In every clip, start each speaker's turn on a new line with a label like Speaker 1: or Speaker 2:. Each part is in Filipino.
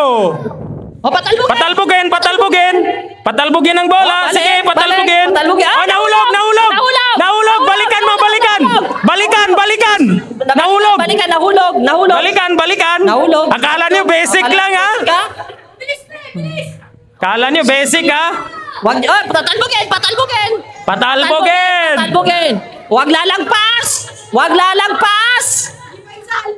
Speaker 1: O, patalbugin.
Speaker 2: Patalbugin, patalbugin. Patalbugin ang bola. Sige, patalbugin.
Speaker 1: Patalbugin.
Speaker 2: Oh, nahulog, nahulog. Nahulog, balikan mo, balikan. Balikan, balikan. Nahulog.
Speaker 1: Balikan, nahulog. Nahulog.
Speaker 2: Balikan, balikan.
Speaker 1: Nahulog.
Speaker 2: Akala niyo basic lang, ha? Akala niyo basic, ha?
Speaker 1: Wag, oh, patalbugin, patalbugin.
Speaker 2: Patalbugin.
Speaker 1: Patalbugin. Wag lalagpas. Wag lalagpas.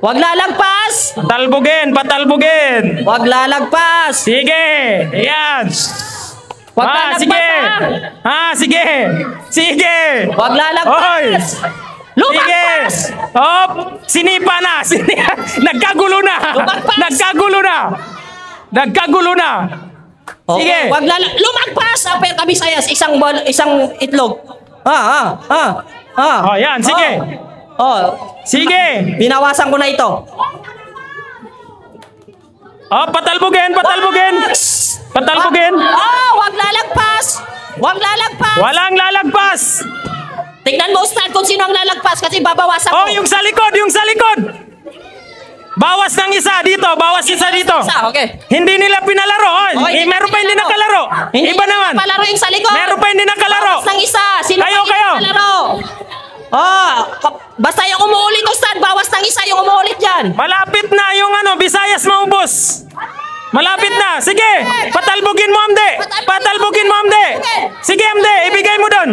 Speaker 1: Wag lalagpas.
Speaker 2: Patalbugin, patalbugin.
Speaker 1: Wag lalagpas.
Speaker 2: Sige. Ayan.
Speaker 1: Wag lalagpas,
Speaker 2: sige. Sige. Sige.
Speaker 1: Wag lalagpas.
Speaker 2: Oy.
Speaker 1: Lumagpas.
Speaker 2: Sige. Hop. Sinipa na. Nagkagulo na.
Speaker 1: Lumagpas.
Speaker 2: Nagkagulo na. Nagkagulo na. Sige.
Speaker 1: Wag lumagpas. Aper kami sayas. Isang itlog.
Speaker 2: Oh, yan. Sige. Sige.
Speaker 1: Binawasan ko na ito.
Speaker 2: Oh, patalbugin, patalbugin. Patalbugin.
Speaker 1: Wag lalagpas. Wag lalagpas.
Speaker 2: Walang lalagpas.
Speaker 1: Tingnan mo, Ustad, kung sino ang lalagpas kasi babawasan ko.
Speaker 2: Oh, yung sa likod, yung sa likod. Bawas ng isa dito, bawas isa dito.
Speaker 1: Okay.
Speaker 2: Hindi nila pinalaro. Meron pa hindi nakalaro. Iba naman.
Speaker 1: Palaro yung sa likod.
Speaker 2: Meron pa hindi nakalaro.
Speaker 1: Bawas ng isa. Sino
Speaker 2: kayo,
Speaker 1: pa yung nakalaro? Basta yung umuulit, Ustad, bawas ng isa yung umuulit dyan.
Speaker 2: Malapit na yung Visayas maubos. Malapit na. Sige, patalbugin mo, Amde. Patalbugin mo, Amde. Sige, Amde, ibigay mo doon.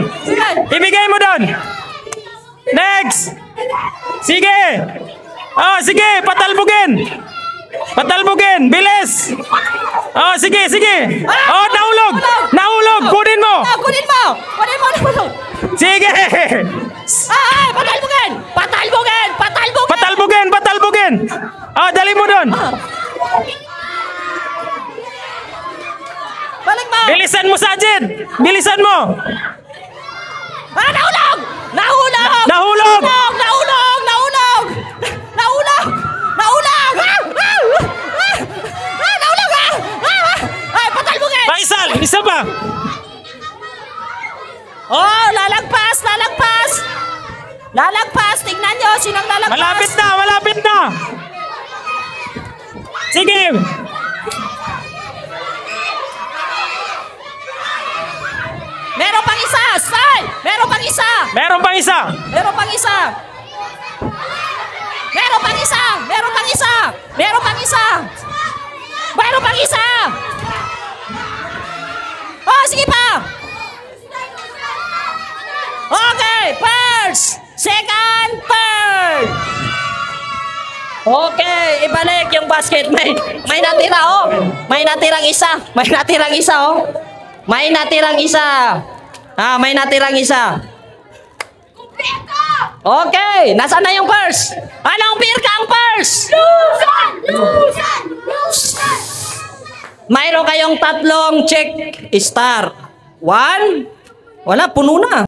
Speaker 2: Ibigay mo doon. Next. Sige. Sige, patalbugin. Patalbugin, bilis. Sige, sige. Nahulog. Nahulog, kunin mo.
Speaker 1: Kunin mo. Kunin mo, nahulog.
Speaker 2: Sige.
Speaker 1: Patalbugin. Patalbugin. Patalbugin.
Speaker 2: Patalbugin, patalbugin. Dali mo doon.
Speaker 1: Balik mo.
Speaker 2: Bilisan mo, Sajid. Bilisan mo.
Speaker 1: Nahulog. Nahulog.
Speaker 2: Nahulog.
Speaker 1: Nahulog. Nahulog. Nahulog. Nahulog. Nahulog. Patalbugin.
Speaker 2: Faisal, isa pa.
Speaker 1: Lalagpas. Lalagpas. Lalagpas. Tingnan nyo, sinang lalagpas.
Speaker 2: Malapit na, malapit na. Sige.
Speaker 1: Meron pang isa. Say. Meron pang isa.
Speaker 2: Meron pang isa.
Speaker 1: Meron pang isa. Meron pang isa. Meron pang isa. Meron pang isa. Meron pang isa. Sige pa. Okay, first, second, third. Okay, ibalik yung basket. May natira, May natirang isa. May natirang isa, May natirang isa. May natirang isa. Okay, nasaan na yung purse? Anong beer ka ang purse? Lusan! Lusan! Lusan! Mayroon kayong tatlong check star. 1. Wala, puno na.